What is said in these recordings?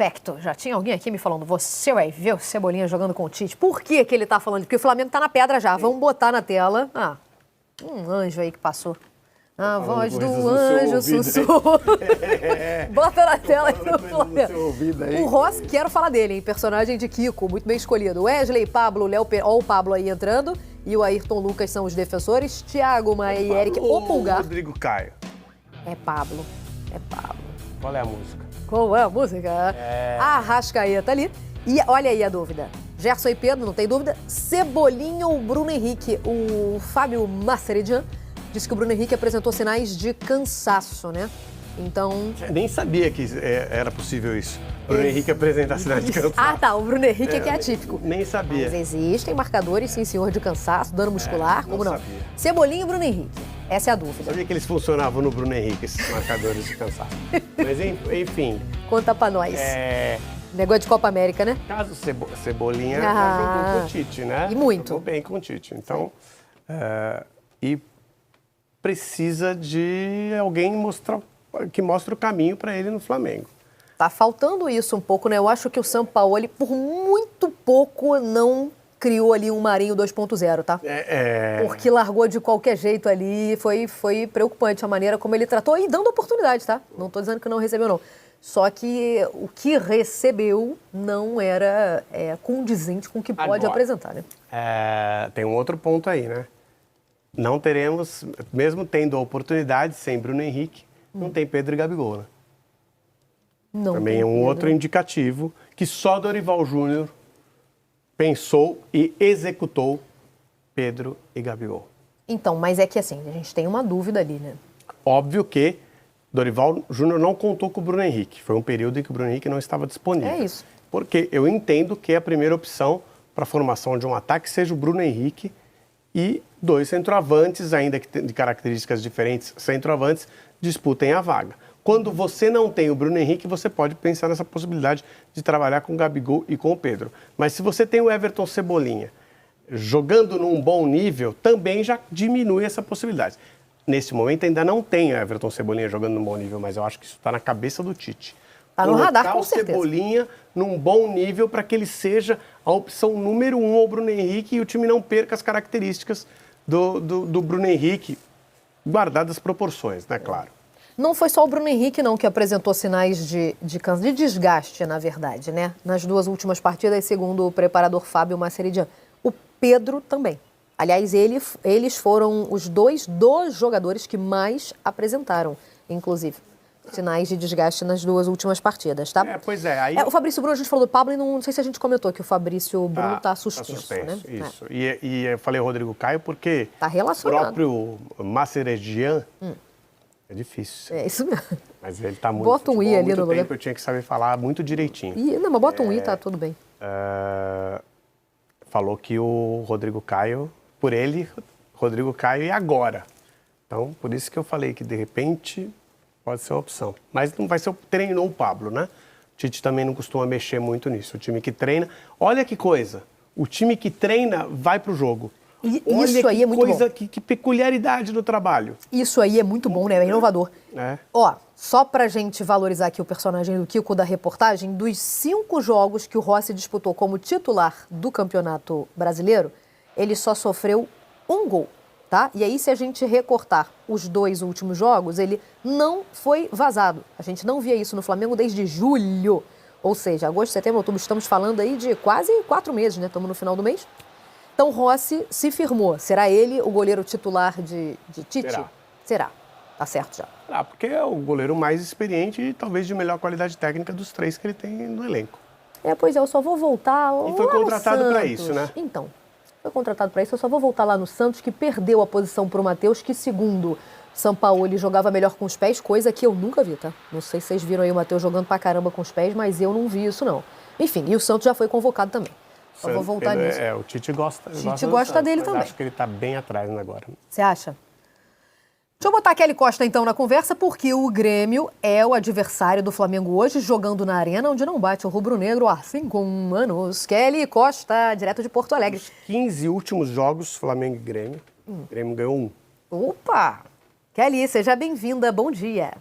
Perfecto. Já tinha alguém aqui me falando, você vai ver o Cebolinha jogando com o Tite. Por que ele tá falando? Porque o Flamengo tá na pedra já. Vamos botar na tela. Um anjo aí que passou. A voz do anjo sussurra. Bota na tela do Flamengo. O Rossi, quero falar dele, hein? Personagem de Kiko, muito bem escolhido. Wesley, Pablo, Léo, ó o Pablo aí entrando. E o Ayrton Lucas são os defensores. Thiago, Maia e Eric, o Pulgar. Rodrigo Caio. É Pablo. Qual é a música? Qual é a música? Arrascaeta ali. E olha aí a dúvida. Gerson e Pedro, não tem dúvida. Cebolinha ou Bruno Henrique? O Fábio Maceridian disse que o Bruno Henrique apresentou sinais de cansaço, né? Então... Nem sabia que era possível isso. O Bruno Henrique apresentar sinais de cansaço. O Bruno Henrique é que é atípico. Nem sabia. Mas existem marcadores, sim, senhor, de cansaço, dano muscular, como não? Sabia. Cebolinha e Bruno Henrique. Essa é a dúvida. Sabia que eles funcionavam no Bruno Henrique, esses marcadores de cansaço. Mas, enfim... Conta pra nós. Negócio de Copa América, né? Caso Cebolinha já jogou com o Tite, né? E muito. Jogou bem com o Tite. Então, e precisa de alguém que mostre o caminho para ele no Flamengo. Tá faltando isso um pouco, né? Eu acho que o Sampaoli, por muito pouco, não criou ali um Marinho 2.0, tá? Porque largou de qualquer jeito ali, foi preocupante a maneira como ele tratou e dando oportunidade, tá? Não tô dizendo que não recebeu, não. Só que o que recebeu não era condizente com o que pode apresentar, né? Tem um outro ponto aí, né? Não teremos, mesmo tendo a oportunidade, sem Bruno Henrique, não tem Pedro e Gabigol, né? Não Também tem é um Pedro. outro indicativo que só Dorival Júnior pensou e executou Pedro e Gabigol. Então, mas é que assim, a gente tem uma dúvida ali, né? Óbvio que Dorival Júnior não contou com o Bruno Henrique. Foi um período em que o Bruno Henrique não estava disponível. É isso. Porque eu entendo que a primeira opção para a formação de um ataque seja o Bruno Henrique e dois centroavantes, ainda que de características diferentes, centroavantes, disputem a vaga. Quando você não tem o Bruno Henrique, você pode pensar nessa possibilidade de trabalhar com o Gabigol e com o Pedro. Mas se você tem o Everton Cebolinha jogando num bom nível, também já diminui essa possibilidade. Nesse momento ainda não tem o Everton Cebolinha jogando num bom nível, mas eu acho que isso está na cabeça do Tite. Tá no radar, com certeza. Colocar o Cebolinha num bom nível para que ele seja a opção número 1 ao Bruno Henrique e o time não perca as características do Bruno Henrique, guardadas as proporções, né, claro. Não foi só o Bruno Henrique, não, que apresentou sinais de desgaste, na verdade, né? Nas duas últimas partidas, segundo o preparador Fábio Maceridian. O Pedro também. Aliás, eles foram os dois dos jogadores que mais apresentaram, inclusive, sinais de desgaste nas duas últimas partidas, tá? Pois é. Aí... o Fabrício Bruno, a gente falou do Pablo e não sei se a gente comentou que o Fabrício Bruno tá suspenso, né? Isso. E eu falei o Rodrigo Caio porque tá relacionado. O próprio Maceridian... É difícil. É isso mesmo. Mas ele tá muito... Bota um I ali no lugar. Eu tinha que saber falar muito direitinho. Não, mas bota um I, tá tudo bem. Falou que o Rodrigo Caio, por ele, Rodrigo Caio e agora. Então, por isso que eu falei que, de repente, pode ser uma opção. Mas não vai ser... Treinou o Pablo, né? O Tite também não costuma mexer muito nisso. O time que treina... Olha que coisa. O time que treina vai pro jogo. Isso aí é muito bom. Que peculiaridade do trabalho. Isso aí é muito bom, né? É inovador. Ó, só pra gente valorizar aqui o personagem do Kiko da reportagem, dos 5 jogos que o Rossi disputou como titular do Campeonato Brasileiro, ele só sofreu 1 gol, tá? E aí, se a gente recortar os 2 últimos jogos, ele não foi vazado. A gente não via isso no Flamengo desde julho. Ou seja, agosto, setembro, outubro, estamos falando aí de quase 4 meses, né? Estamos no final do mês. Então, Rossi se firmou. Será ele o goleiro titular de Tite? Será. Tá certo já. Porque é o goleiro mais experiente e talvez de melhor qualidade técnica dos 3 que ele tem no elenco. Pois é, eu só vou voltar lá E foi contratado para isso, né? Então, foi contratado para isso. Eu só vou voltar lá no Santos, que perdeu a posição para o Matheus, que segundo Sampaoli jogava melhor com os pés, coisa que eu nunca vi, tá? Não sei se vocês viram aí o Matheus jogando pra caramba com os pés, mas eu não vi isso, não. Enfim, e o Santos já foi convocado também. Só vou voltar nisso. O Tite gosta. O Tite gosta dele também. Acho que ele tá bem atrás agora. Você acha? Deixa eu botar a Kelly Costa, então, na conversa, porque o Grêmio é o adversário do Flamengo hoje, jogando na arena, onde não bate o rubro-negro há 5 anos. Kelly Costa, direto de Porto Alegre. Os 15 últimos jogos, Flamengo e Grêmio. O Grêmio ganhou 1. Opa! Kelly, seja bem-vinda. Bom dia.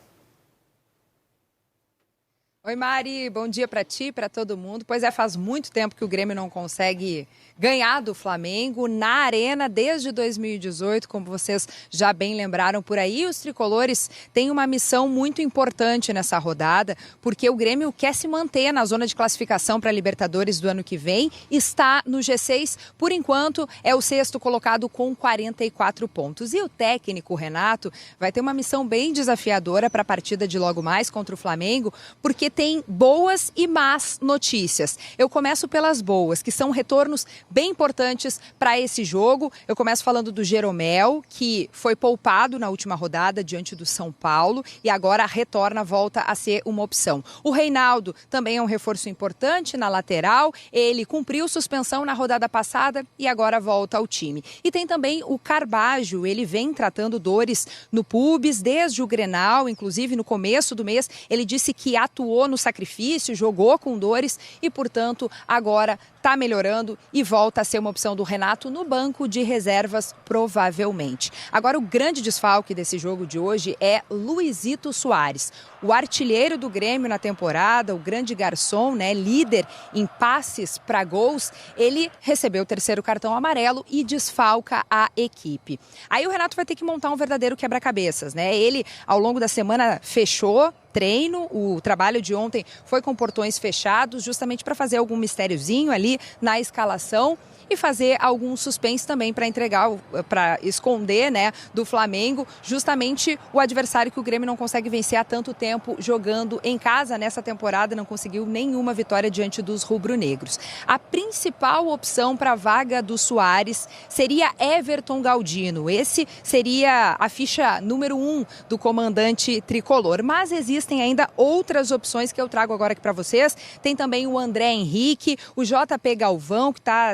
Oi, Mari, bom dia para ti, para todo mundo. Pois é, faz muito tempo que o Grêmio não consegue ganhar do Flamengo na Arena desde 2018, como vocês já bem lembraram por aí. Os tricolores têm uma missão muito importante nessa rodada, porque o Grêmio quer se manter na zona de classificação para a Libertadores do ano que vem, está no G6, por enquanto é o sexto colocado com 44 pontos. E o técnico Renato vai ter uma missão bem desafiadora para a partida de logo mais contra o Flamengo, porque tem boas e más notícias. Eu começo pelas boas, que são retornos bem importantes para esse jogo. Eu começo falando do Jeromel, que foi poupado na última rodada diante do São Paulo e agora retorna, volta a ser uma opção. O Reinaldo também é um reforço importante na lateral. Ele cumpriu suspensão na rodada passada e agora volta ao time. E tem também o Carbajo, ele vem tratando dores no pubis desde o Grenal, inclusive no começo do mês. Ele disse que atuou no sacrifício, jogou com dores e, portanto, agora está melhorando e volta a ser uma opção do Renato no banco de reservas, provavelmente. Agora, o grande desfalque desse jogo de hoje é Luizito Soares, o artilheiro do Grêmio na temporada, o grande garçom, né, líder em passes para gols. Ele recebeu o terceiro cartão amarelo e desfalca a equipe. Aí o Renato vai ter que montar um verdadeiro quebra-cabeças, né? Ele, ao longo da semana, fechou treino, o trabalho de ontem foi com portões fechados, justamente para fazer algum mistériozinho ali na escalação e fazer algum suspense também para entregar, para esconder, né, do Flamengo, justamente o adversário que o Grêmio não consegue vencer há tanto tempo jogando em casa nessa temporada, não conseguiu nenhuma vitória diante dos rubro-negros. A principal opção para a vaga do Soares seria Everton Galdino. Esse seria a ficha número 1 do comandante tricolor, mas existem ainda outras opções que eu trago agora aqui para vocês. Tem também o André Henrique, o JP Galvão, que está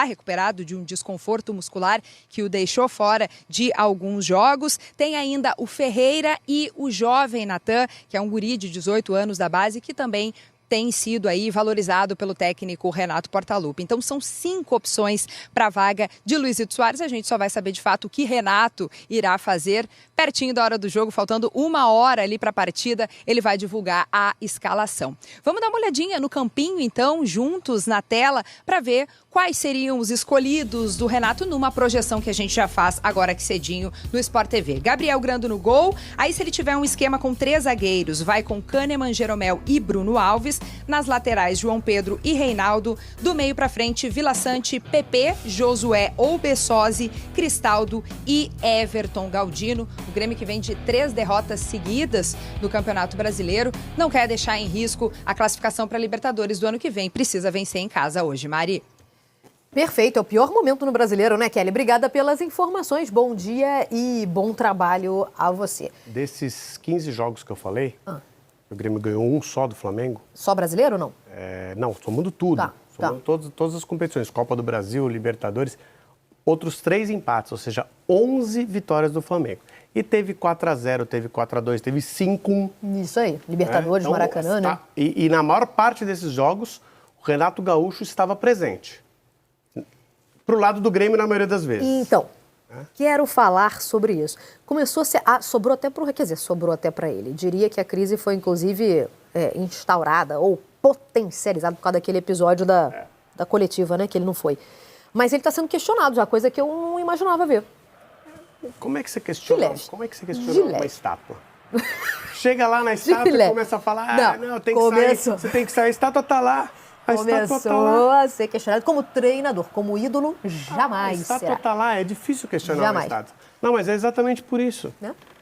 recuperado de um desconforto muscular que o deixou fora de alguns jogos. Tem ainda o Ferreira e o jovem Natan, que é um guri de 18 anos da base, que também tem sido aí valorizado pelo técnico Renato Portaluppi. Então são 5 opções para a vaga de Luizito Soares. A gente só vai saber de fato o que Renato irá fazer pertinho da hora do jogo, faltando 1 hora ali para a partida, ele vai divulgar a escalação. Vamos dar uma olhadinha no campinho então, juntos na tela, para ver quais seriam os escolhidos do Renato numa projeção que a gente já faz agora que cedinho no Sport TV. Gabriel Grando no gol, aí se ele tiver um esquema com 3 zagueiros, vai com Kahneman, Jeromel e Bruno Alves. Nas laterais, João Pedro e Reinaldo. Do meio para frente, Vila Sante, Pepe, Josué ou Bessosi, Cristaldo e Everton Galdino. O Grêmio, que vem de 3 derrotas seguidas no Campeonato Brasileiro, não quer deixar em risco a classificação para a Libertadores do ano que vem. Precisa vencer em casa hoje, Mari. Perfeito, é o pior momento no Brasileiro, né, Kelly? Obrigada pelas informações, bom dia e bom trabalho a você. Desses 15 jogos que eu falei, o Grêmio ganhou um só do Flamengo. Só brasileiro ou não? Não, somando tudo. Somando todas as competições, Copa do Brasil, Libertadores. Outros 3 empates, ou seja, 11 vitórias do Flamengo. E teve 4-0, teve 4-2, teve 5-1. Isso aí, Libertadores, então, Maracanã, né? E na maior parte desses jogos, o Renato Gaúcho estava presente. Pro lado do Grêmio, na maioria das vezes. Então, quero falar sobre isso. Começou a ser... sobrou até para ele. Diria que a crise foi, inclusive, instaurada ou potencializada por causa daquele episódio da coletiva, né? Que ele não foi. Mas ele está sendo questionado já, coisa que eu não imaginava ver. Como é que você questiona uma estátua? Chega lá na estátua e começa a falar, tem que sair, você tem que sair, a estátua está lá. Começou a ser questionado como treinador, como ídolo, jamais. A estátua está lá, é difícil questionar uma estátua. Não, mas é exatamente por isso.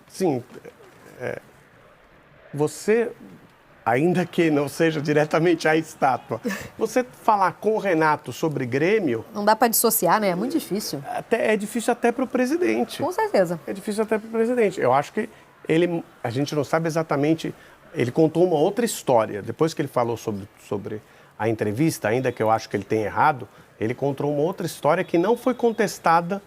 Sim, você, ainda que não seja diretamente a estátua, você falar com o Renato sobre Grêmio... Não dá para dissociar, né? É muito difícil. É difícil até para o presidente. Com certeza. É difícil até para o presidente. Eu acho que a gente não sabe exatamente... Ele contou uma outra história. Depois que ele falou sobre a entrevista, ainda que eu acho que ele tenha errado, ele contou uma outra história que não foi contestada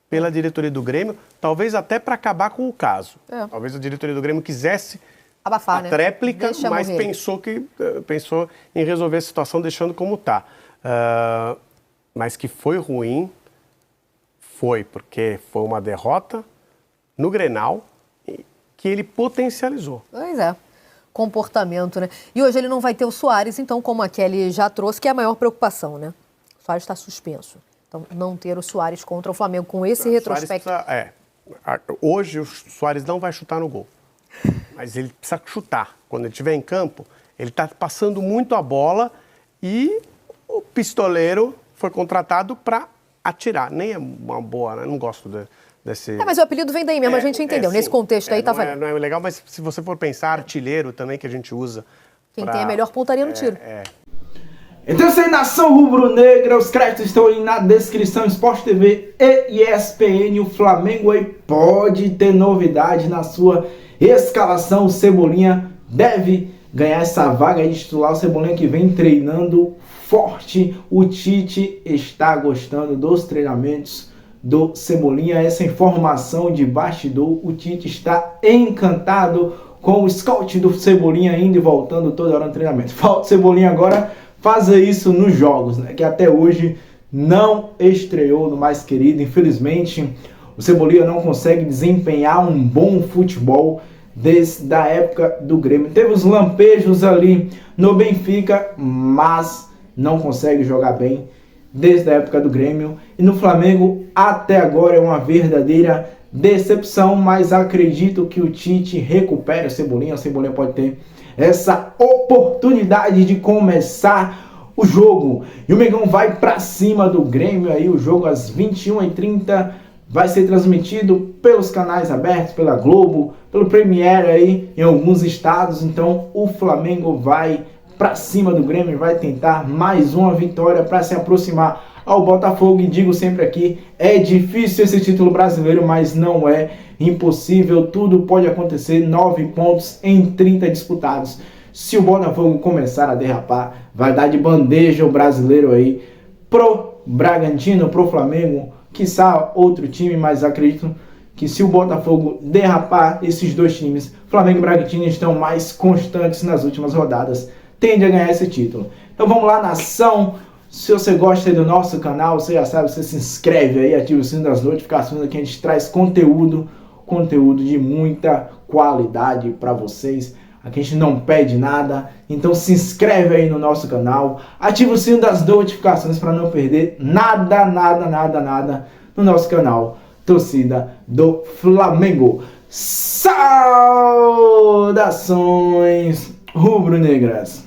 pela diretoria do Grêmio, talvez até para acabar com o caso. Talvez a diretoria do Grêmio quisesse abafar, a tréplica, mas pensou em resolver a situação deixando como está. Mas que foi ruim, porque foi uma derrota no Grenal que ele potencializou. Pois é. comportamento, né? E hoje ele não vai ter o Suárez, então, como a Kelly já trouxe, que é a maior preocupação, né? O Suárez está suspenso. Então, não ter o Suárez contra o Flamengo com esse retrospecto. Hoje o Suárez não vai chutar no gol, mas ele precisa chutar. Quando ele estiver em campo, ele está passando muito a bola e o pistoleiro foi contratado para atirar. Nem é uma boa, né? Não gosto desse... Mas o apelido vem daí mesmo, a gente entendeu. Nesse contexto aí, tá valendo. Não é legal, mas se você for pensar, artilheiro também, que a gente usa... Quem tem a melhor pontaria no tiro. Então, essa aí, nação rubro-negra, os créditos estão aí na descrição. Sport TV e ESPN. O Flamengo aí pode ter novidade na sua escalação. O Cebolinha deve ganhar essa vaga aí de titular. O Cebolinha que vem treinando forte. O Tite está gostando dos treinamentos do Cebolinha. Essa informação de bastidor. O Tite está encantado com o scout do Cebolinha indo e voltando toda hora no treinamento. Falta o Cebolinha agora fazer isso nos jogos, né? Que até hoje não estreou no mais querido. Infelizmente, o Cebolinha não consegue desempenhar um bom futebol desde a época do Grêmio. Teve os lampejos ali no Benfica, mas não consegue jogar bem desde a época do Grêmio. E no Flamengo, até agora, é uma verdadeira decepção, mas acredito que o Tite recupere o Cebolinha. O Cebolinha pode ter essa oportunidade de começar o jogo. E o Mengão vai para cima do Grêmio aí, o jogo às 21h30 vai ser transmitido pelos canais abertos, pela Globo, pelo Premiere aí em alguns estados. Então o Flamengo vai para cima do Grêmio, vai tentar mais uma vitória para se aproximar ao Botafogo. E digo sempre aqui, é difícil esse título brasileiro, mas não é impossível, tudo pode acontecer. 9 pontos em 30 disputados. Se o Botafogo começar a derrapar, vai dar de bandeja o brasileiro aí pro Bragantino, pro Flamengo, quiçá outro time, mas acredito que se o Botafogo derrapar, esses dois times, Flamengo e Bragantino, estão mais constantes nas últimas rodadas, tende a ganhar esse título. Então vamos lá, nação. Se você gosta aí do nosso canal, você já sabe, você se inscreve aí, ativa o sino das notificações, aqui a gente traz conteúdo de muita qualidade para vocês. Aqui a gente não pede nada, então se inscreve aí no nosso canal, ativa o sino das notificações para não perder nada no nosso canal Torcida do Flamengo. Saudações rubro-negras!